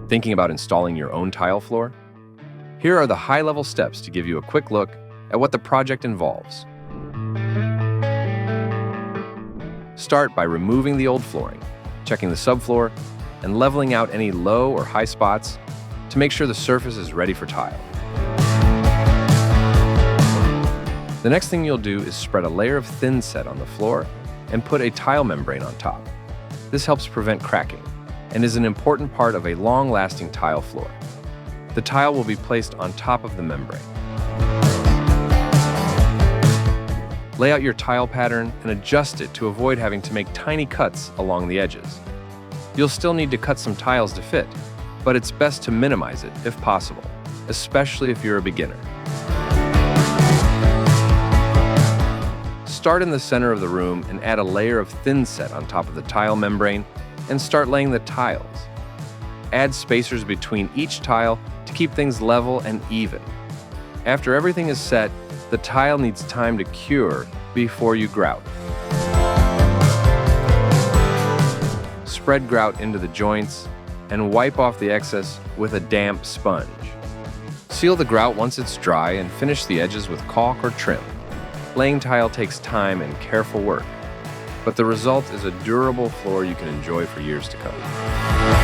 Thinking about installing your own tile floor? Here are the high-level steps to give you a quick look at what the project involves. Start by removing the old flooring, checking the subfloor, and leveling out any low or high spots to make sure the surface is ready for tile. The next thing you'll do is spread a layer of thin set on the floor and put a tile membrane on top. This helps prevent cracking and is an important part of a long-lasting tile floor. The tile will be placed on top of the membrane. Lay out your tile pattern and adjust it to avoid having to make tiny cuts along the edges. You'll still need to cut some tiles to fit, but it's best to minimize it if possible, especially if you're a beginner. Start in the center of the room and add a layer of thin set on top of the tile membrane and start laying the tiles. Add spacers between each tile to keep things level and even. After everything is set, the tile needs time to cure before you grout. Spread grout into the joints and wipe off the excess with a damp sponge. Seal the grout once it's dry and finish the edges with caulk or trim. Laying tile takes time and careful work, but the result is a durable floor you can enjoy for years to come.